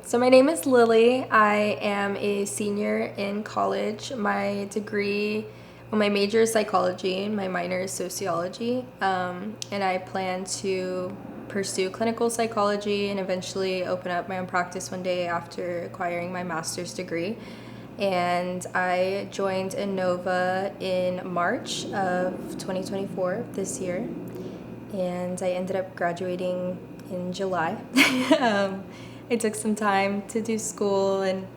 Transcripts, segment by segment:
So my name is Lily. I am a senior in college. My major is psychology and my minor is sociology. And I plan to pursue clinical psychology and eventually open up my own practice one day after acquiring my master's degree. And I joined Innova in March of 2024, this year. And I ended up graduating in July. I took some time to do school and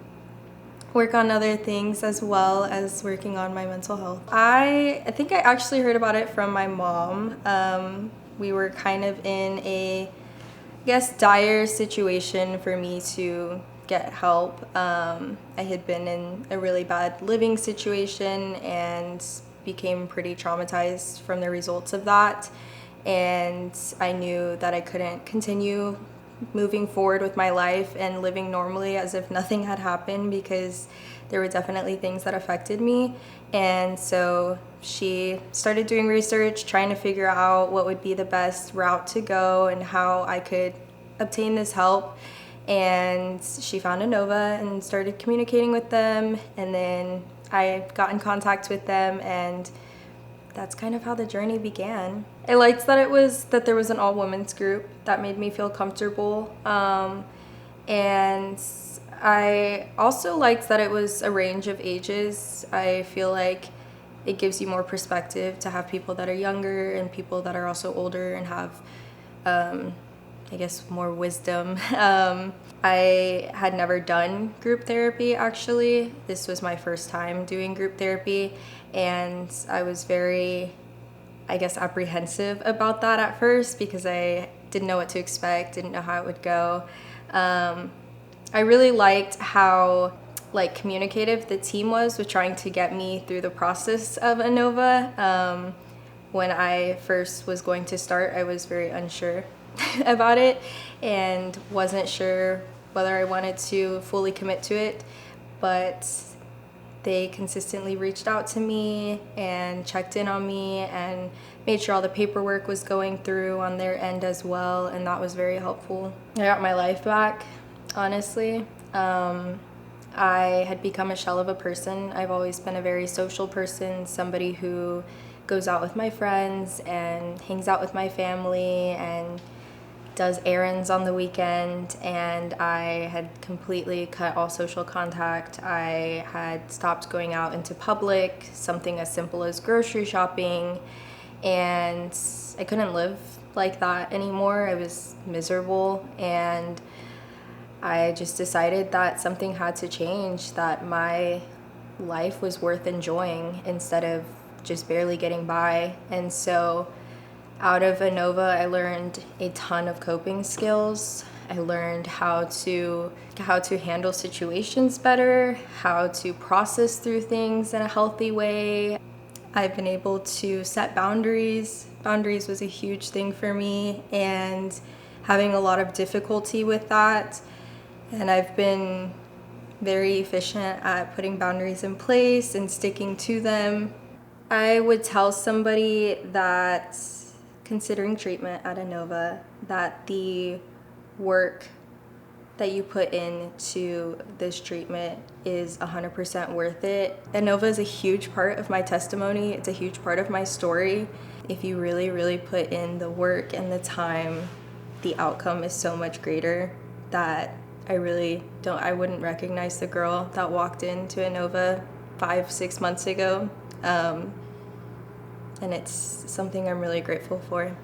work on other things as well as working on my mental health. I think I actually heard about it from my mom. We were kind of in a, dire situation for me to get help. I had been in a really bad living situation and became pretty traumatized from the results of that. And I knew that I couldn't continue moving forward with my life and living normally as if nothing had happened, because there were definitely things that affected me. And so she started doing research, trying to figure out what would be the best route to go and how I could obtain this help. And she found Innova and started communicating with them. And then I got in contact with them, and that's kind of how the journey began. I liked that there was an all-women's group. That made me feel comfortable. And I also liked that it was a range of ages. I feel like it gives you more perspective to have people that are younger and people that are also older and have, more wisdom. I had never done group therapy, actually. This was my first time doing group therapy, and I was very, apprehensive about that at first because I didn't know what to expect, didn't know how it would go. I really liked how communicative the team was with trying to get me through the process of Innova. When I first was going to start, I was very unsure about it and wasn't sure whether I wanted to fully commit to it, but they consistently reached out to me and checked in on me and made sure all the paperwork was going through on their end as well, and that was very helpful. I got my life back, honestly. I had become a shell of a person. I've always been a very social person, somebody who goes out with my friends and hangs out with my family and does errands on the weekend, and I had completely cut all social contact. I had stopped going out into public, something as simple as grocery shopping, and I couldn't live like that anymore. I was miserable, and I just decided that something had to change, that my life was worth enjoying instead of just barely getting by. And so out of Innova, I learned a ton of coping skills. I learned how to handle situations better, how to process through things in a healthy way. I've been able to set boundaries. Boundaries was a huge thing for me, and having a lot of difficulty with that. And I've been very efficient at putting boundaries in place and sticking to them. I would tell somebody that considering treatment at Innova, that the work that you put into this treatment is 100% worth it. Innova is a huge part of my testimony. It's a huge part of my story. If you really, really put in the work and the time, the outcome is so much greater that I wouldn't recognize the girl that walked into Innova 5-6 months ago. And it's something I'm really grateful for.